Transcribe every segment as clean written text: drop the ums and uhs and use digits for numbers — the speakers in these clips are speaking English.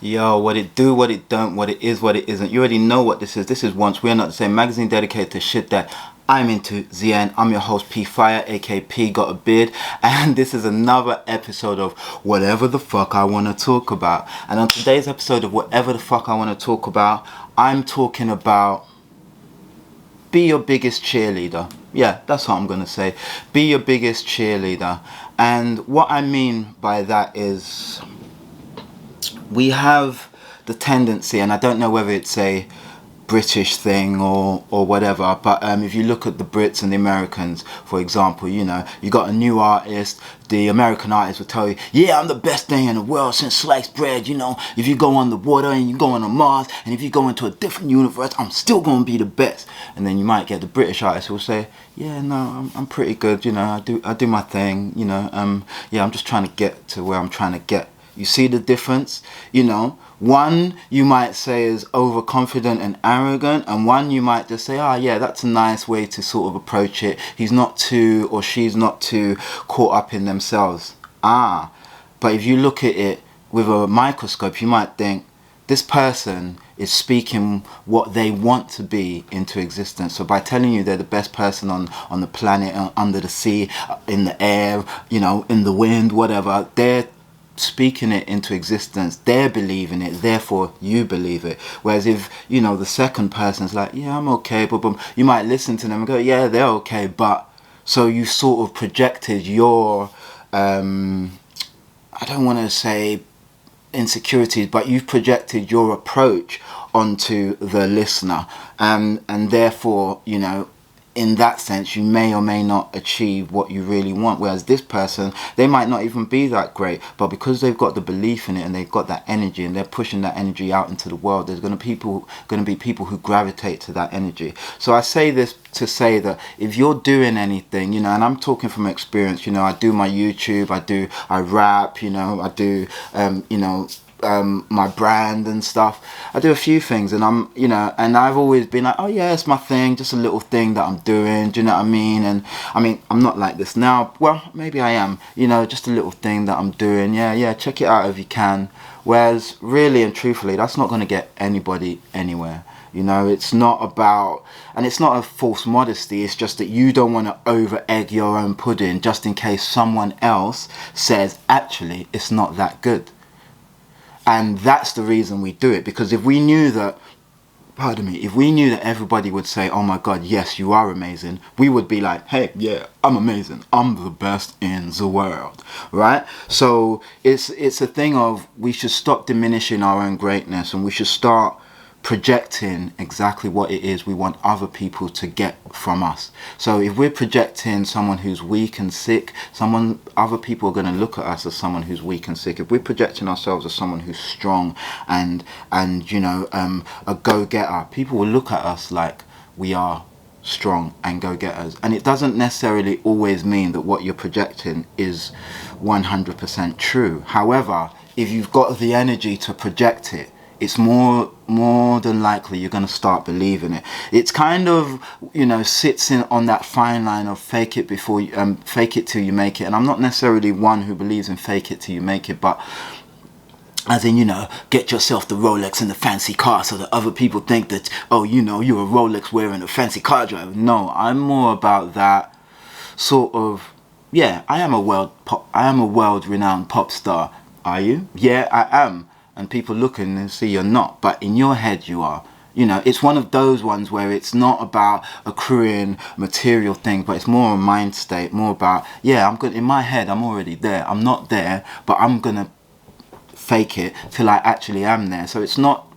Yo, what it do, what it don't, what it is, what it isn't. You already know what this is. This is Once We're Not the Same, magazine dedicated to shit that I'm into. ZN. I'm your host Wtfiwta, aka P Got a Beard, and this is another episode of whatever the fuck I want to talk about. And on today's episode of whatever the fuck I want to talk about, I'm talking about be your biggest cheerleader. Yeah, that's what I'm gonna say. Be your biggest cheerleader. And what I mean by that is, we have the tendency, and I don't know whether it's a British thing or whatever, but if you look at the Brits and the Americans, for example, you know, you got a new artist, the American artist will tell you, yeah, I'm the best thing in the world since sliced bread. You know, if you go on the water and you go on Mars, and if you go into a different universe, I'm still gonna be the best. And then you might get the British artist who will say, yeah, no, I'm pretty good, you know, I do my thing, you know, yeah, I'm just trying to get to where I'm trying to get. You see the difference? You know, one you might say is overconfident and arrogant, and one you might just say, oh yeah, that's a nice way to sort of approach it. He's not too, or she's not too caught up in themselves. But if you look at it with a microscope, you might think this person is speaking what they want to be into existence. So by telling you they're the best person on the planet, under the sea, in the air, you know, in the wind, whatever, they're speaking it into existence. They're believing it, therefore you believe it. Whereas if, you know, the second person's like, yeah, I'm okay, but you might listen to them and go, yeah, they're okay, but so you sort of projected your I don't want to say insecurities, but you've projected your approach onto the listener, and therefore, you know, in that sense, you may or may not achieve what you really want. Whereas this person, they might not even be that great, but because they've got the belief in it and they've got that energy and they're pushing that energy out into the world, there's going to be people who gravitate to that energy. So I say this to say that if you're doing anything, you know, and I'm talking from experience, you know, I do my YouTube, I rap, you know, I do, you know, my brand and stuff. I do a few things, and I'm, you know, and I've always been like, oh yeah, it's my thing, just a little thing that I'm doing, do you know what I mean? And I mean, I'm not like this now, well, maybe I am, you know, just a little thing that I'm doing, yeah, check it out if you can. Whereas really and truthfully, that's not going to get anybody anywhere. You know, it's not about, and it's not a false modesty, it's just that you don't want to over egg your own pudding just in case someone else says, actually, it's not that good. And that's the reason we do it, because if we knew that, if we knew that everybody would say, oh my God, yes, you are amazing, we would be like, hey, yeah, I'm amazing, I'm the best in the world, right? So it's a thing of, we should stop diminishing our own greatness, and we should start projecting exactly what it is we want other people to get from us. So if we're projecting someone who's weak and sick, other people are going to look at us as someone who's weak and sick. If we're projecting ourselves as someone who's strong and you know, a go-getter, people will look at us like we are strong and go-getters. And it doesn't necessarily always mean that what you're projecting is 100% true. However, if you've got the energy to project it, it's more than likely you're going to start believing it. It's kind of, you know, sits in on that fine line of fake it before you, fake it till you make it. And I'm not necessarily one who believes in fake it till you make it, but as in, you know, get yourself the Rolex and the fancy car so that other people think that, oh, you know, you're a Rolex wearing a fancy car driver. No, I'm more about that sort of, yeah, I am a world renowned pop star. Are you? Yeah, I am. And people looking and see you're not, but in your head you are. You know, it's one of those ones where it's not about accruing material things, but it's more a mind state, more about, yeah, I'm good in my head, I'm already there. I'm not there, but I'm gonna fake it till I actually am there. So it's not,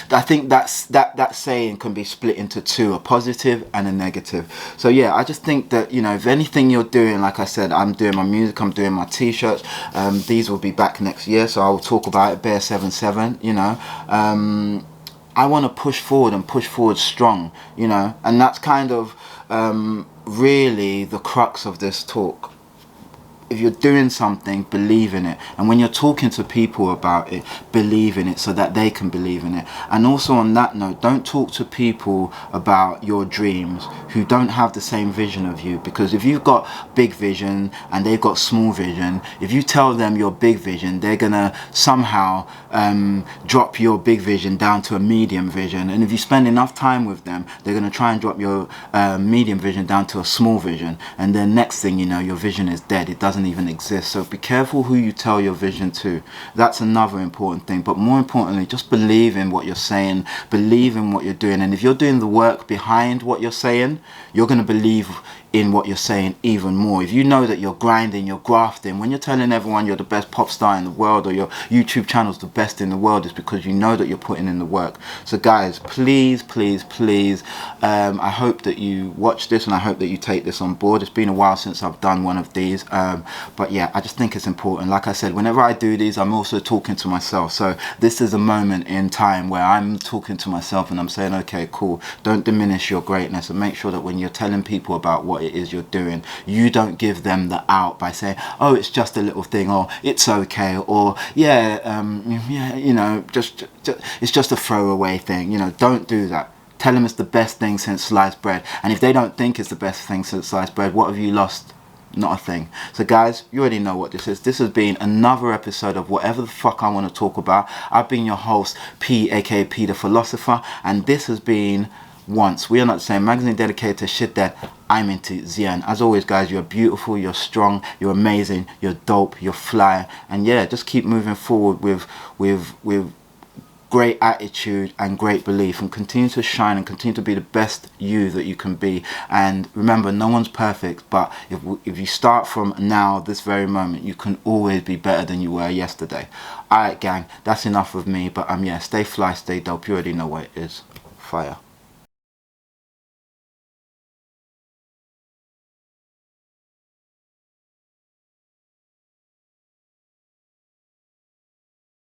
I think that saying can be split into two, a positive and a negative. So yeah, I just think that, you know, if anything you're doing, like I said, I'm doing my music, I'm doing my t-shirts, these will be back next year, so I will talk about it, Bear 77, you know. I want to push forward and push forward strong, you know, and that's kind of really the crux of this talk. if you're doing something, believe in it. And when you're talking to people about it, believe in it so that they can believe in it. And also on that note, don't talk to people about your dreams who don't have the same vision of you. Because if you've got big vision and they've got small vision, if you tell them your big vision, they're gonna somehow drop your big vision down to a medium vision. And if you spend enough time with them, they're gonna try and drop your medium vision down to a small vision. And then next thing you know, your vision is dead. It doesn't even exist. So be careful who you tell your vision to. That's another important thing. But more importantly, just believe in what you're saying, believe in what you're doing. And if you're doing the work behind what you're saying, you're going to believe in what you're saying even more. If you know that you're grinding, you're grafting, when you're telling everyone you're the best pop star in the world or your YouTube channel's the best in the world, it's because you know that you're putting in the work. So guys, please, please, please, I hope that you watch this and I hope that you take this on board. It's been a while since I've done one of these, but yeah, I just think it's important. Like I said, whenever I do these, I'm also talking to myself. So this is a moment in time where I'm talking to myself and I'm saying, okay, cool, don't diminish your greatness, and make sure that when you're telling people about what it is you're doing, you don't give them the out by saying, oh, it's just a little thing, or it's okay, or yeah, yeah, you know, just it's just a throwaway thing. You know, don't do that. Tell them it's the best thing since sliced bread. And if they don't think it's the best thing since sliced bread, what have you lost? Not a thing. So guys, you already know what this is. This has been another episode of whatever the fuck I want to talk about. I've been your host, P, aka P the Philosopher, and this has been Once. We Are Not the Same, magazine dedicated to shit that I'm into, Zian. As always, guys, you're beautiful, you're strong, you're amazing, you're dope, you're fly, and yeah, just keep moving forward with great attitude and great belief, and continue to shine and continue to be the best you that you can be. And remember, no one's perfect, but if you start from now, this very moment, you can always be better than you were yesterday. Alright gang, that's enough of me, but yeah, stay fly, stay dope. You already know what it is. Fire.